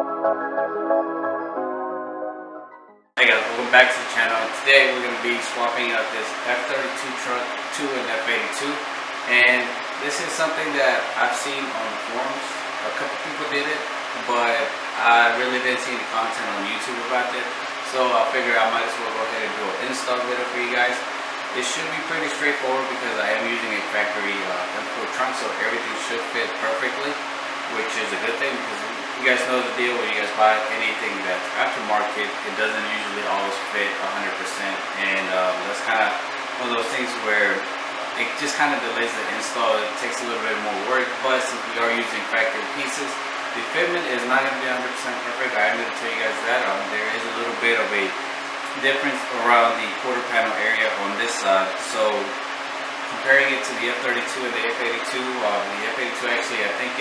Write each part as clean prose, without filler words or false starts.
Hey guys, welcome back to the channel. Today we're going to be swapping out this F32 truck to an F82, and this is something that I've seen on the forums. A couple people did it, but I really didn't see any content on YouTube about it, so I figured I might as well go ahead and do an install video for you guys. It should be pretty straightforward because I am using a factory M4 trunk, so everything should fit perfectly, which is a good thing because you guys know the deal when you guys buy anything that's aftermarket, it doesn't usually always fit 100%, and that's kind of one of those things where it just kind of delays the install. It takes a little bit more work, but since we are using factory pieces, the fitment is not going to be 100% perfect. I am going to tell you guys that. There is a little bit of a difference around the quarter panel area on this side, so comparing it to the F32 and the F82, the F82 actually, I think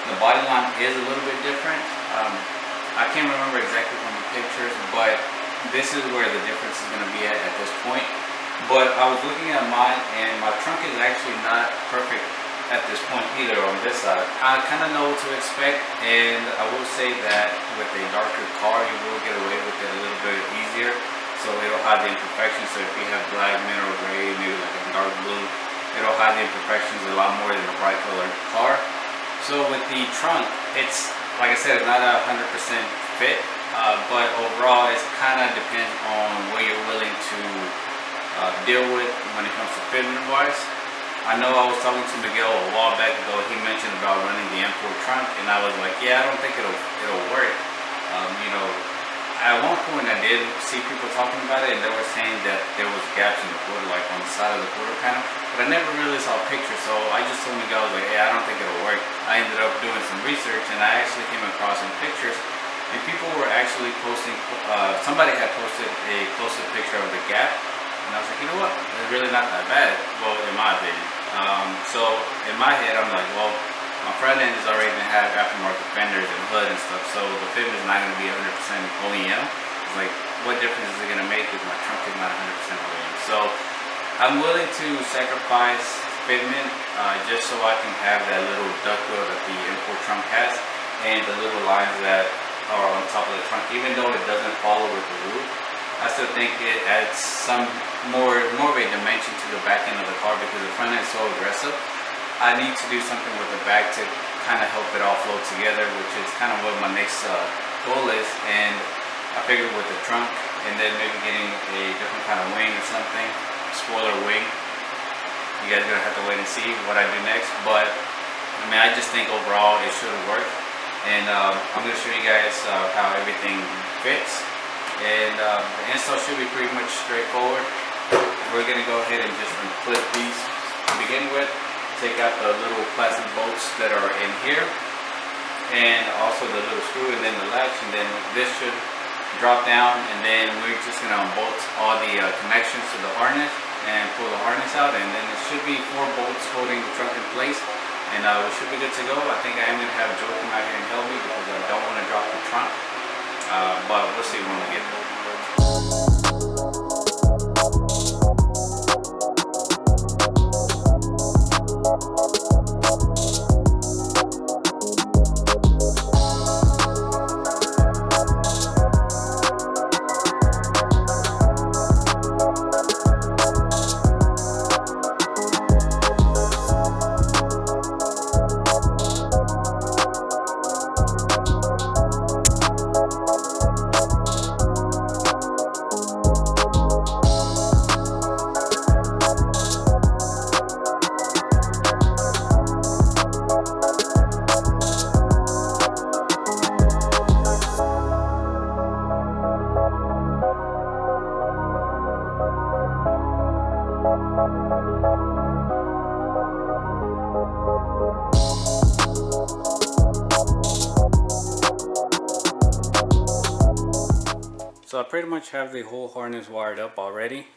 the body line is a little bit different. I can't remember exactly from the pictures, but this is where the difference is going to be at this point. But I was looking at mine, and my trunk is actually not perfect at this point either on this side. I kind of know what to expect, and I will say that with a darker car, you will get away with it a little bit easier. So it'll hide the imperfections. So if you have black, mineral gray, maybe like a dark blue, it'll hide the imperfections a lot more than a bright colored car. So with the trunk, it's, like I said, it's not 100% fit, but overall it kind of depends on what you're willing to deal with when it comes to fitment wise. I know I was talking to Miguel a while back ago. He mentioned about running the M4 trunk, and I was like, yeah, I don't think it'll work. You know, at one point I did see people talking about it, and they were saying that there was gaps in the quarter, like on the side of the quarter panel, but I never really saw pictures, so I just told Miguel, I was like, yeah, I don't think it'll work. I ended up doing some research, and I actually came across some pictures, and people were actually posting, somebody had posted a close-up picture of the gap, and I was like, you know what, it's really not that bad, well, in my opinion. So in my head, I'm like, well, my front end is already going to have aftermarket fenders and hood and stuff, so the fitment is not going to be 100% OEM. It's like, what difference is it going to make if my trunk is not 100% OEM? So I'm willing to sacrifice fitment just so I can have that little ductile that the M4 trunk has, and the little lines that are on top of the trunk. Even though it doesn't follow with the roof, I still think it adds some more of a dimension to the back end of the car, because the front end is so aggressive. I need to do something with the back to kind of help it all flow together, which is kind of what my next goal is. And I figured with the trunk, and then maybe getting a different kind of wing or something, spoiler wing. You guys are gonna have to wait and see what I do next, but I mean, I just think overall it should work. And I'm gonna show you guys how everything fits, and the install should be pretty much straightforward. We're gonna go ahead and just unclip these to begin with. Take out the little plastic bolts that are in here, and also the little screw, and then the latch, and then this should drop down, and then we're just going to unbolt all the connections to the harness and pull the harness out, and then it should be 4 bolts holding the trunk in place, and we should be good to go. I think I am going to have Joe come out here and help me because I don't want to drop the trunk, but we'll see when we get there. So I pretty much have the whole harness wired up already.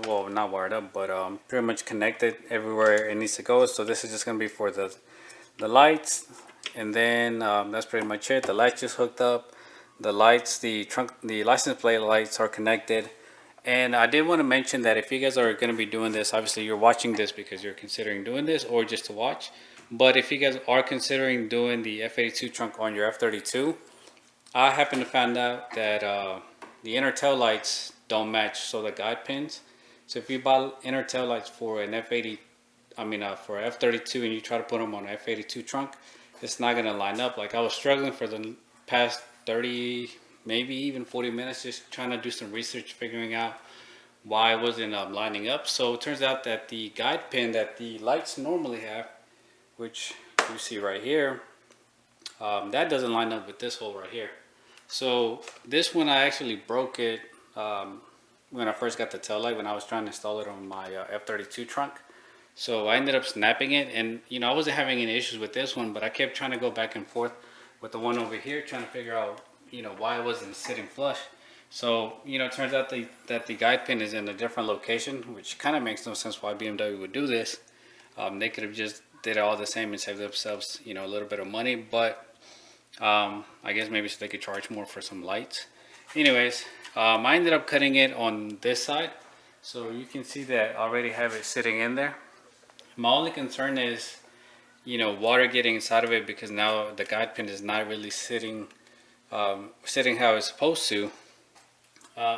Well, not wired up, but pretty much connected everywhere it needs to go. So this is just going to be for the lights, and then that's pretty much it. The lights just hooked up. The lights, the license plate lights are connected. And I did want to mention that if you guys are going to be doing this, obviously you're watching this because you're considering doing this or just to watch. But if you guys are considering doing the F82 trunk on your F32, I happen to find out that the inner tail lights don't match, so the guide pins. So if you buy inner tail lights for an F80, for F32, and you try to put them on an F82 trunk, it's not gonna line up. Like I was struggling for the past 30, maybe even 40 minutes, just trying to do some research, figuring out why it wasn't lining up. So it turns out that the guide pin that the lights normally have, which you see right here, that doesn't line up with this hole right here. So this one I actually broke it when I first got the tail light when I was trying to install it on my F32 trunk. So I ended up snapping it, and I wasn't having any issues with this one, but I kept trying to go back and forth with the one over here, trying to figure out why it wasn't sitting flush. So it turns out that the guide pin is in a different location, which kind of makes no sense why BMW would do this. They could have just did it all the same and saved themselves a little bit of money, but I guess maybe so they could charge more for some lights. Anyways, I ended up cutting it on this side, so you can see that I already have it sitting in there. My only concern is water getting inside of it, because now the guide pin is not really sitting how it's supposed to.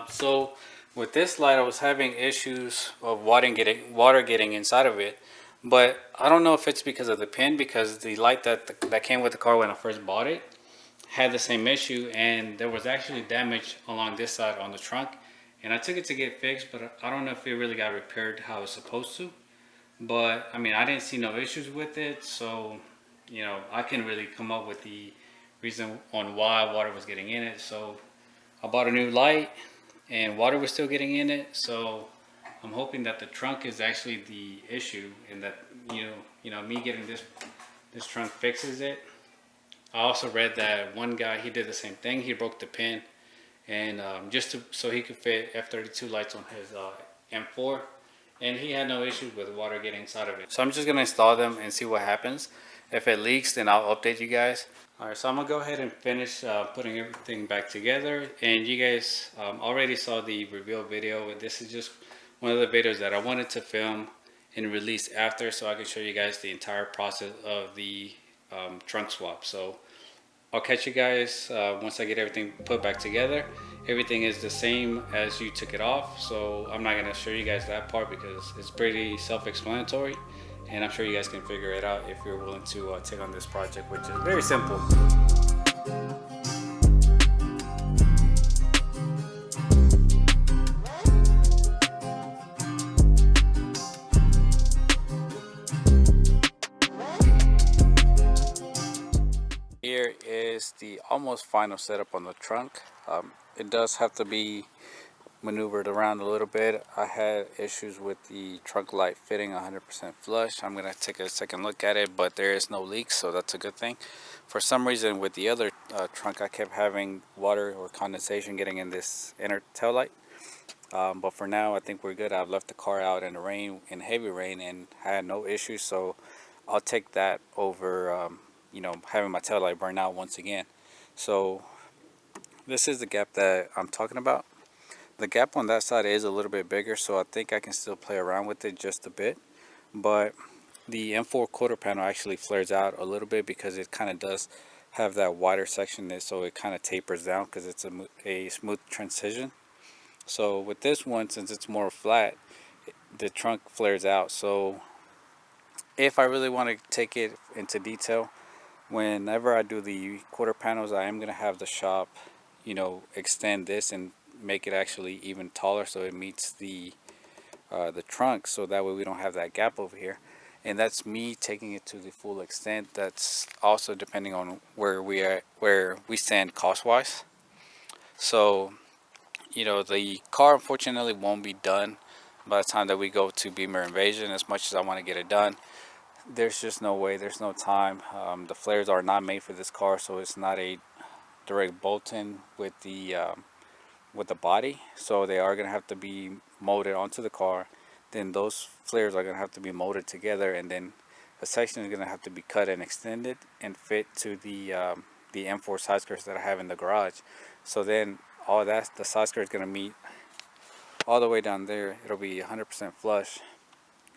So with this light I was having issues of water getting inside of it, but I don't know if it's because of the pin, because the light that came with the car when I first bought it had the same issue, and there was actually damage along this side on the trunk, and I took it to get fixed, but I don't know if it really got repaired how it's supposed to. But I didn't see no issues with it, so I couldn't really come up with the reason on why water was getting in it. So I bought a new light, and water was still getting in it. So I'm hoping that the trunk is actually the issue, and that me getting this trunk fixes it. I also read that one guy, he did the same thing. He broke the pin, and so he could fit F32 lights on his M4, and he had no issues with water getting inside of it. So I'm just gonna install them and see what happens. If it leaks, then I'll update you guys. All right, so I'm gonna go ahead and finish putting everything back together, and you guys already saw the reveal video. This is just one of the videos that I wanted to film and release after, so I can show you guys the entire process of the trunk swap. So I'll catch you guys once I get everything put back together. Everything is the same as you took it off, so I'm not going to show you guys that part because it's pretty self-explanatory, and I'm sure you guys can figure it out if you're willing to take on this project, which is very simple. Here is the almost final setup on the trunk. It does have to be maneuvered around a little bit. I had issues with the trunk light fitting 100% flush. I'm going to take a second look at it, but there is no leaks, so that's a good thing. For some reason with the other trunk, I kept having water or condensation getting in this inner tail light. But for now I think we're good. I've left the car out in the rain, in heavy rain, and had no issues, so I'll take that over having my tail light burn out once again. So this is the gap that I'm talking about. The gap on that side is a little bit bigger, so I think I can still play around with it just a bit. But the M4 quarter panel actually flares out a little bit because it kind of does have that wider section there, so it kind of tapers down because it's a smooth transition. So with this one, since it's more flat, the trunk flares out. So if I really want to take it into detail, whenever I do the quarter panels, I am going to have the shop extend this and make it actually even taller so it meets the trunk, so that way we don't have that gap over here. And that's me taking it to the full extent. That's also depending on where we stand cost wise. So the car unfortunately won't be done by the time that we go to Beamer Invasion. As much as I want to get it done, there's just no way, there's no time. The flares are not made for this car, so it's not a direct bolt-in with the body, so they are going to have to be molded onto the car. Then those flares are going to have to be molded together, and then a section is going to have to be cut and extended and fit to the M4 side skirts that I have in the garage. So then all that, the side skirt is going to meet all the way down there. It'll be 100% flush,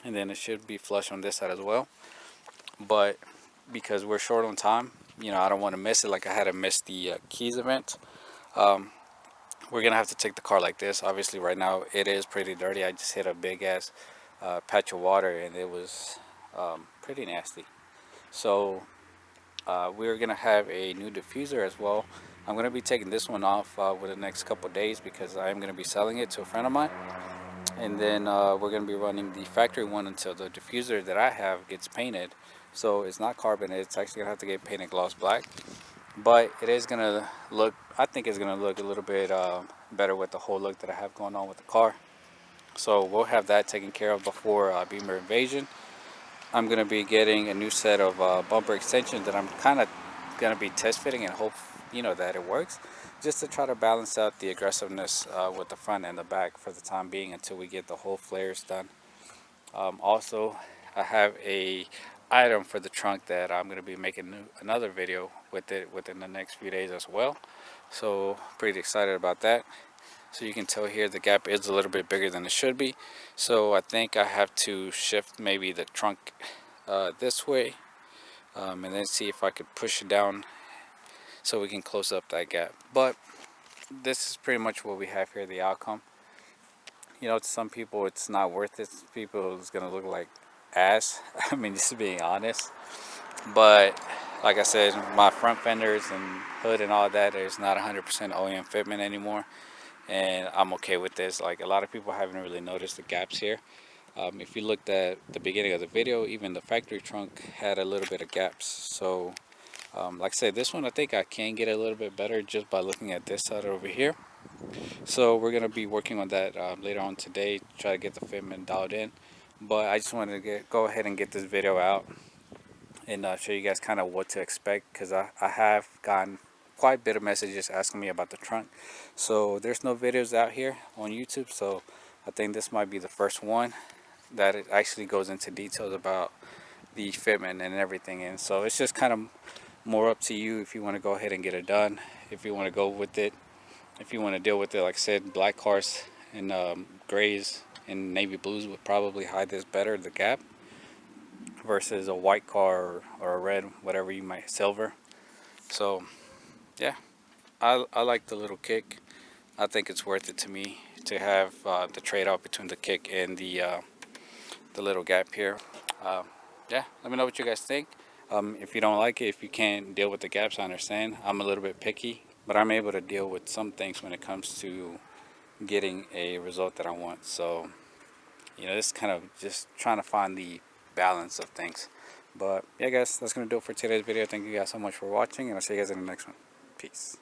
and then it should be flush on this side as well. But because we're short on time, you know, I don't want to miss it like I had to miss the keys event. Um, we're gonna have to take the car like this. Obviously, right now it is pretty dirty. I just hit a big ass patch of water, and it was pretty nasty. So we're gonna have a new diffuser as well. I'm gonna be taking this one off within the next couple days because I am gonna be selling it to a friend of mine, and then we're gonna be running the factory one until the diffuser that I have gets painted. So it's not carbon; it's actually gonna have to get painted gloss black, but it is gonna look. I think it's gonna look a little bit better with the whole look that I have going on with the car. So we'll have that taken care of before Beamer Invasion. I'm going to be getting a new set of bumper extensions that I'm kind of going to be test fitting and hope, you know, that it works, just to try to balance out the aggressiveness with the front and the back for the time being until we get the whole flares done. Also, I have a item for the trunk that I'm going to be making another video with it within the next few days as well. So pretty excited about that. So you can tell here the gap is a little bit bigger than it should be. So I think I have to shift maybe the trunk this way, and then see if I could push it down so we can close up that gap. But this is pretty much what we have here, the outcome. You know, to some people it's not worth it. Some people it's gonna look like ass. I mean, just being honest. But like I said, my front fenders and hood and all that is not 100% OEM fitment anymore, and I'm okay with this. Like, a lot of people haven't really noticed the gaps here. If you looked at the beginning of the video, even the factory trunk had a little bit of gaps. So like I said, this one I think I can get a little bit better just by looking at this side over here. So we're going to be working on that later on today, try to get the fitment dialed in. But I just wanted to go ahead and get this video out and show you guys kind of what to expect, because I have gotten quite a bit of messages asking me about the trunk. So there's no videos out here on YouTube, so I think this might be the first one that it actually goes into details about the fitment and everything. And so it's just kind of more up to you if you want to go ahead and get it done, if you want to go with it, if you want to deal with it. Like I said, black cars and grays and navy blues would probably hide this better, the gap, versus a white car or a red, whatever you might, silver. So yeah, I like the little kick. I think it's worth it to me to have the trade-off between the kick and the little gap here. Uh, yeah, let me know what you guys think. If you don't like it, if you can't deal with the gaps, I understand. I'm a little bit picky, but I'm able to deal with some things when it comes to getting a result that I want. So, you know, it's kind of just trying to find the balance of things. But yeah, guys, that's going to do it for today's video. Thank you guys so much for watching, and I'll see you guys in the next one. Peace.